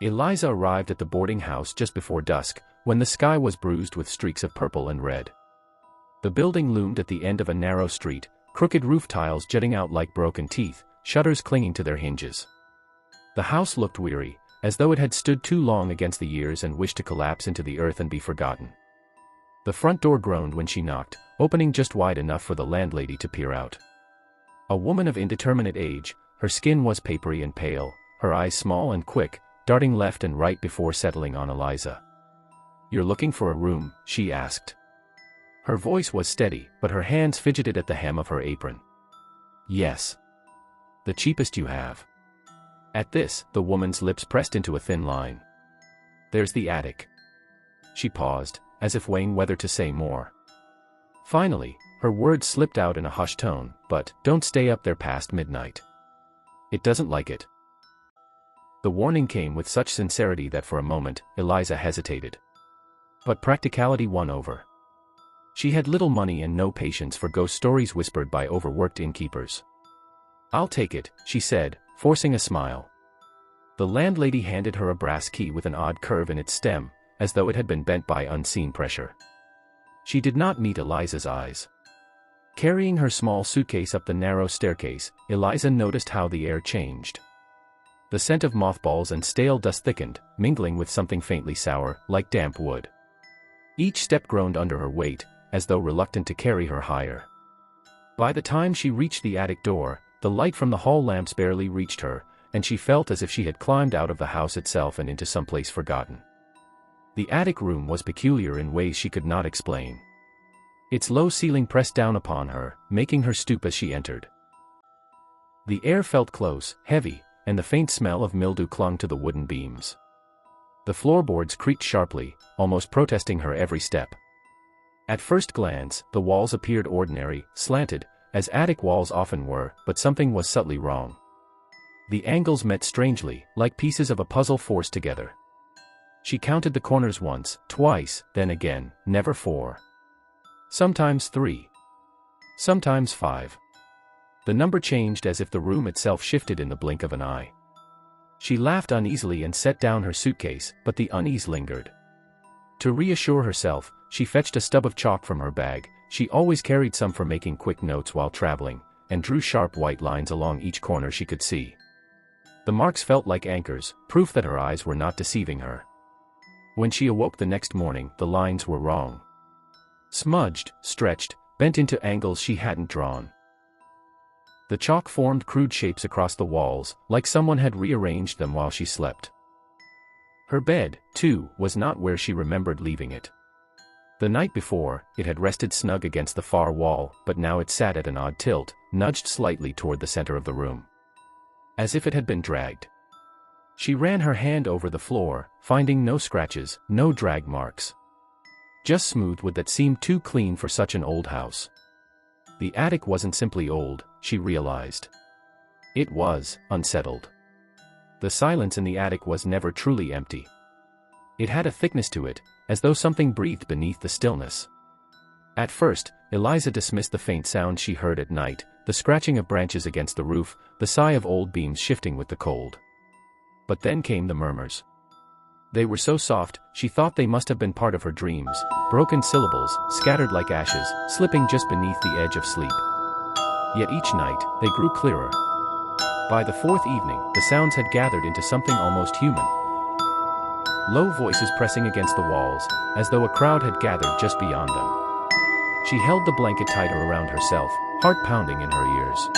Eliza arrived at the boarding house just before dusk, when the sky was bruised with streaks of purple and red. The building loomed at the end of a narrow street, crooked roof tiles jutting out like broken teeth, shutters clinging to their hinges. The house looked weary, as though it had stood too long against the years and wished to collapse into the earth and be forgotten. The front door groaned when she knocked, opening just wide enough for the landlady to peer out. A woman of indeterminate age, her skin was papery and pale, her eyes small and quick, darting left and right before settling on Eliza. "You're looking for a room?" she asked. Her voice was steady, but her hands fidgeted at the hem of her apron. "Yes. The cheapest you have." At this, the woman's lips pressed into a thin line. "There's the attic." She paused, as if weighing whether to say more. Finally, her words slipped out in a hushed tone, "But don't stay up there past midnight. It doesn't like it." The warning came with such sincerity that for a moment, Eliza hesitated. But practicality won over. She had little money and no patience for ghost stories whispered by overworked innkeepers. "I'll take it," she said, forcing a smile. The landlady handed her a brass key with an odd curve in its stem, as though it had been bent by unseen pressure. She did not meet Eliza's eyes. Carrying her small suitcase up the narrow staircase, Eliza noticed how the air changed. The scent of mothballs and stale dust thickened, mingling with something faintly sour, like damp wood. Each step groaned under her weight, as though reluctant to carry her higher. By the time she reached the attic door, the light from the hall lamps barely reached her, and she felt as if she had climbed out of the house itself and into some place forgotten. The attic room was peculiar in ways she could not explain. Its low ceiling pressed down upon her, making her stoop as she entered. The air felt close, heavy, and the faint smell of mildew clung to the wooden beams. The floorboards creaked sharply, almost protesting her every step. At first glance, the walls appeared ordinary, slanted, as attic walls often were, but something was subtly wrong. The angles met strangely, like pieces of a puzzle forced together. She counted the corners once, twice, then again, never 4. Sometimes 3. Sometimes 5. The number changed as if the room itself shifted in the blink of an eye. She laughed uneasily and set down her suitcase, but the unease lingered. To reassure herself, she fetched a stub of chalk from her bag. She always carried some for making quick notes while traveling, and drew sharp white lines along each corner she could see. The marks felt like anchors, proof that her eyes were not deceiving her. When she awoke the next morning, the lines were wrong. Smudged, stretched, bent into angles she hadn't drawn. The chalk formed crude shapes across the walls, like someone had rearranged them while she slept. Her bed, too, was not where she remembered leaving it. The night before, it had rested snug against the far wall, but now it sat at an odd tilt, nudged slightly toward the center of the room. As if it had been dragged. She ran her hand over the floor, finding no scratches, no drag marks. Just smooth wood that seemed too clean for such an old house. The attic wasn't simply old, she realized. It was unsettled. The silence in the attic was never truly empty. It had a thickness to it, as though something breathed beneath the stillness. At first, Eliza dismissed the faint sound she heard at night, the scratching of branches against the roof, the sigh of old beams shifting with the cold. But then came the murmurs. They were so soft, she thought they must have been part of her dreams, broken syllables, scattered like ashes, slipping just beneath the edge of sleep. Yet each night, they grew clearer. By the fourth evening, the sounds had gathered into something almost human. Low voices pressing against the walls, as though a crowd had gathered just beyond them. She held the blanket tighter around herself, heart pounding in her ears.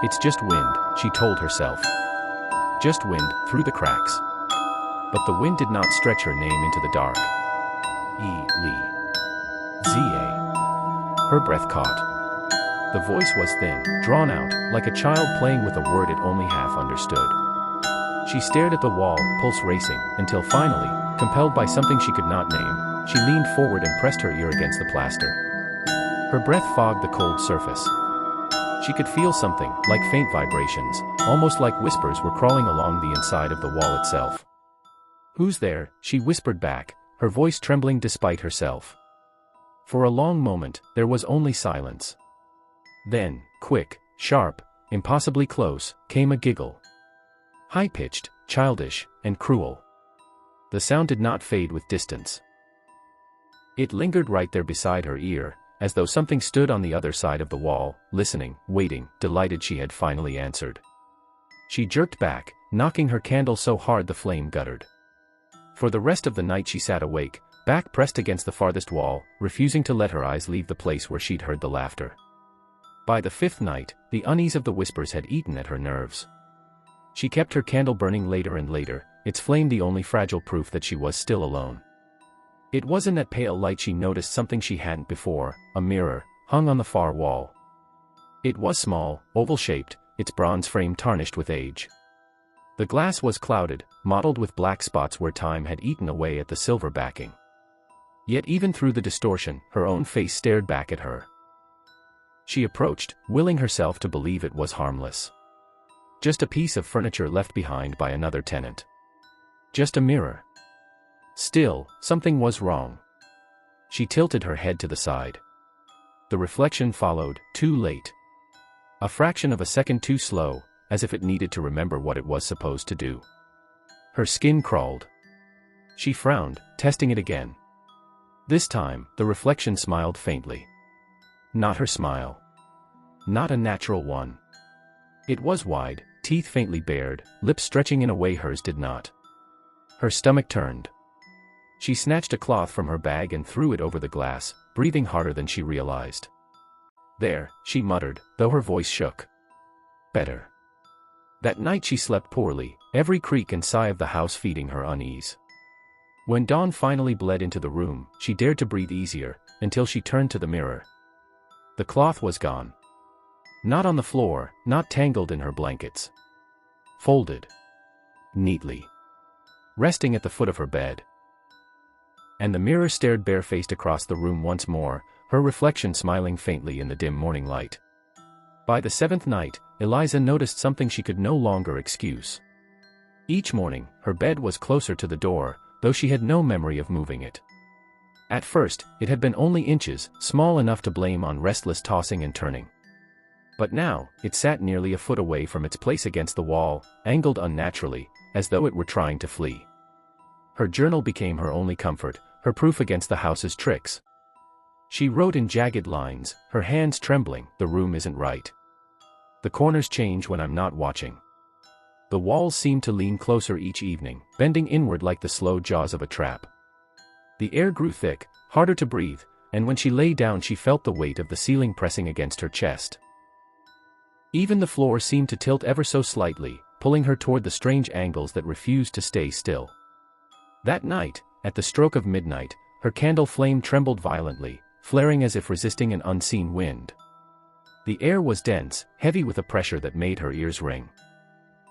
"It's just wind," she told herself. Just wind, through the cracks. But the wind did not stretch her name into the dark. Lee. Z.A. Her breath caught. The voice was thin, drawn out, like a child playing with a word it only half understood. She stared at the wall, pulse racing, until finally, compelled by something she could not name, she leaned forward and pressed her ear against the plaster. Her breath fogged the cold surface. She could feel something, like faint vibrations, almost like whispers were crawling along the inside of the wall itself. "Who's there?" she whispered back, her voice trembling despite herself. For a long moment, there was only silence. Then, quick, sharp, impossibly close, came a giggle. High-pitched, childish, and cruel. The sound did not fade with distance. It lingered right there beside her ear, as though something stood on the other side of the wall, listening, waiting, delighted she had finally answered. She jerked back, knocking her candle so hard the flame guttered. For the rest of the night she sat awake, back pressed against the farthest wall, refusing to let her eyes leave the place where she'd heard the laughter. By the fifth night, the unease of the whispers had eaten at her nerves. She kept her candle burning later and later, its flame the only fragile proof that she was still alone. It was in that pale light she noticed something she hadn't before, a mirror, hung on the far wall. It was small, oval-shaped, its bronze frame tarnished with age. The glass was clouded, mottled with black spots where time had eaten away at the silver backing. Yet even through the distortion, her own face stared back at her. She approached, willing herself to believe it was harmless. Just a piece of furniture left behind by another tenant. Just a mirror. Still, something was wrong. She tilted her head to the side. The reflection followed, too late. A fraction of a second too slow, as if it needed to remember what it was supposed to do. Her skin crawled. She frowned, testing it again. This time, the reflection smiled faintly. Not her smile. Not a natural one. It was wide, teeth faintly bared, lips stretching in a way hers did not. Her stomach turned. She snatched a cloth from her bag and threw it over the glass, breathing harder than she realized. There, she muttered, though her voice shook. Better. That night she slept poorly, every creak and sigh of the house feeding her unease. When dawn finally bled into the room, she dared to breathe easier, until she turned to the mirror. The cloth was gone. Not on the floor, not tangled in her blankets. Folded. Neatly. Resting at the foot of her bed. And the mirror stared barefaced across the room once more, her reflection smiling faintly in the dim morning light. By the seventh night, Eliza noticed something she could no longer excuse. Each morning, her bed was closer to the door, though she had no memory of moving it. At first, it had been only inches, small enough to blame on restless tossing and turning. But now, it sat nearly a foot away from its place against the wall, angled unnaturally, as though it were trying to flee. Her journal became her only comfort, her proof against the house's tricks. She wrote in jagged lines, her hands trembling, "The room isn't right. The corners change when I'm not watching. The walls seem to lean closer each evening, bending inward like the slow jaws of a trap." The air grew thick, harder to breathe, and when she lay down she felt the weight of the ceiling pressing against her chest. Even the floor seemed to tilt ever so slightly, pulling her toward the strange angles that refused to stay still. That night, at the stroke of midnight, her candle flame trembled violently, flaring as if resisting an unseen wind. The air was dense, heavy with a pressure that made her ears ring.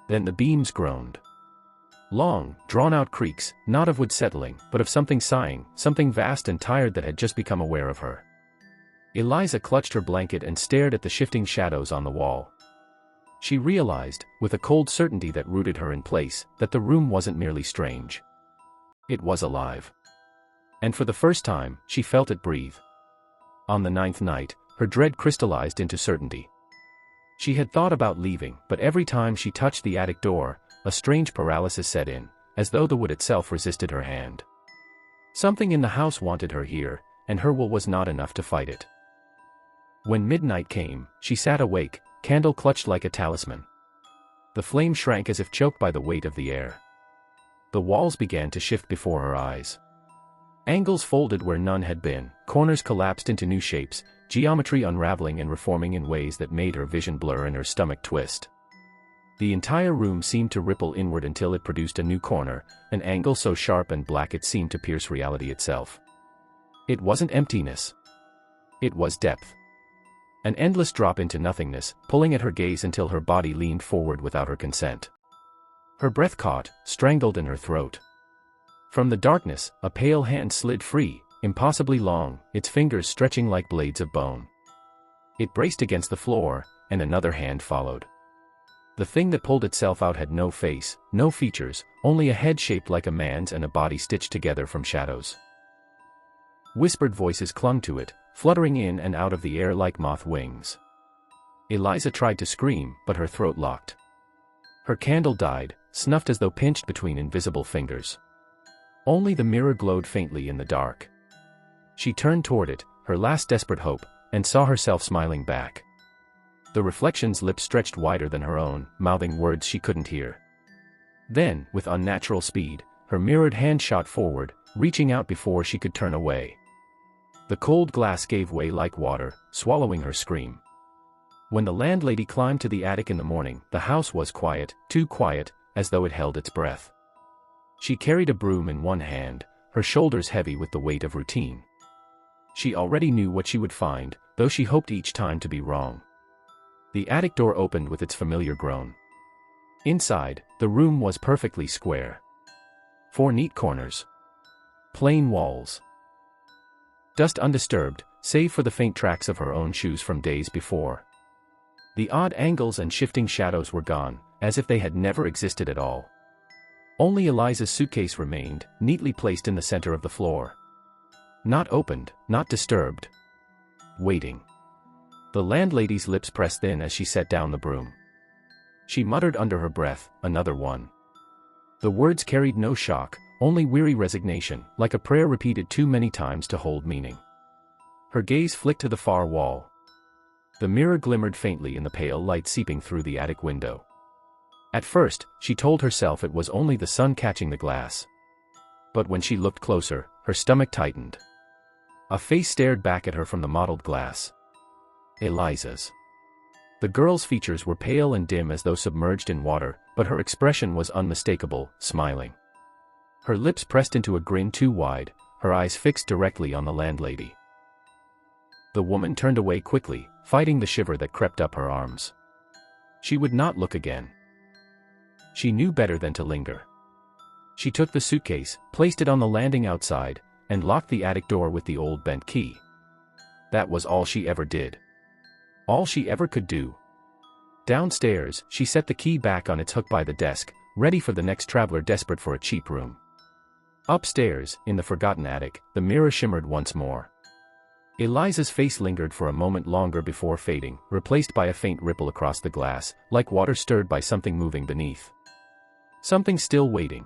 Then the beams groaned. Long, drawn-out creaks, not of wood settling, but of something sighing, something vast and tired that had just become aware of her. Eliza clutched her blanket and stared at the shifting shadows on the wall. She realized, with a cold certainty that rooted her in place, that the room wasn't merely strange. It was alive. And for the first time, she felt it breathe. On the ninth night, her dread crystallized into certainty. She had thought about leaving, but every time she touched the attic door, a strange paralysis set in, as though the wood itself resisted her hand. Something in the house wanted her here, and her will was not enough to fight it. When midnight came, she sat awake, candle clutched like a talisman. The flame shrank as if choked by the weight of the air. The walls began to shift before her eyes. Angles folded where none had been, corners collapsed into new shapes, geometry unraveling and reforming in ways that made her vision blur and her stomach twist. The entire room seemed to ripple inward until it produced a new corner, an angle so sharp and black it seemed to pierce reality itself. It wasn't emptiness. It was depth. An endless drop into nothingness, pulling at her gaze until her body leaned forward without her consent. Her breath caught, strangled in her throat. From the darkness, a pale hand slid free, impossibly long, its fingers stretching like blades of bone. It braced against the floor, and another hand followed. The thing that pulled itself out had no face, no features, only a head shaped like a man's and a body stitched together from shadows. Whispered voices clung to it, fluttering in and out of the air like moth wings. Eliza tried to scream, but her throat locked. Her candle died, snuffed as though pinched between invisible fingers. Only the mirror glowed faintly in the dark. She turned toward it, her last desperate hope, and saw herself smiling back. The reflection's lips stretched wider than her own, mouthing words she couldn't hear. Then, with unnatural speed, her mirrored hand shot forward, reaching out before she could turn away. The cold glass gave way like water, swallowing her scream. When the landlady climbed to the attic in the morning, the house was quiet, too quiet, as though it held its breath. She carried a broom in one hand, her shoulders heavy with the weight of routine. She already knew what she would find, though she hoped each time to be wrong. The attic door opened with its familiar groan. Inside, the room was perfectly square. 4 neat corners. Plain walls. Dust undisturbed, save for the faint tracks of her own shoes from days before. The odd angles and shifting shadows were gone, as if they had never existed at all. Only Eliza's suitcase remained, neatly placed in the center of the floor. Not opened, not disturbed. Waiting. The landlady's lips pressed thin as she set down the broom. She muttered under her breath, "Another one." The words carried no shock, only weary resignation, like a prayer repeated too many times to hold meaning. Her gaze flicked to the far wall. The mirror glimmered faintly in the pale light seeping through the attic window. At first, she told herself it was only the sun catching the glass. But when she looked closer, her stomach tightened. A face stared back at her from the mottled glass. Eliza's. The girl's features were pale and dim as though submerged in water, but her expression was unmistakable, smiling. Her lips pressed into a grin too wide, her eyes fixed directly on the landlady. The woman turned away quickly, fighting the shiver that crept up her arms. She would not look again. She knew better than to linger. She took the suitcase, placed it on the landing outside, and locked the attic door with the old bent key. That was all she ever did. All she ever could do. Downstairs, she set the key back on its hook by the desk, ready for the next traveler desperate for a cheap room. Upstairs, in the forgotten attic, the mirror shimmered once more. Eliza's face lingered for a moment longer before fading, replaced by a faint ripple across the glass, like water stirred by something moving beneath. Something still waiting.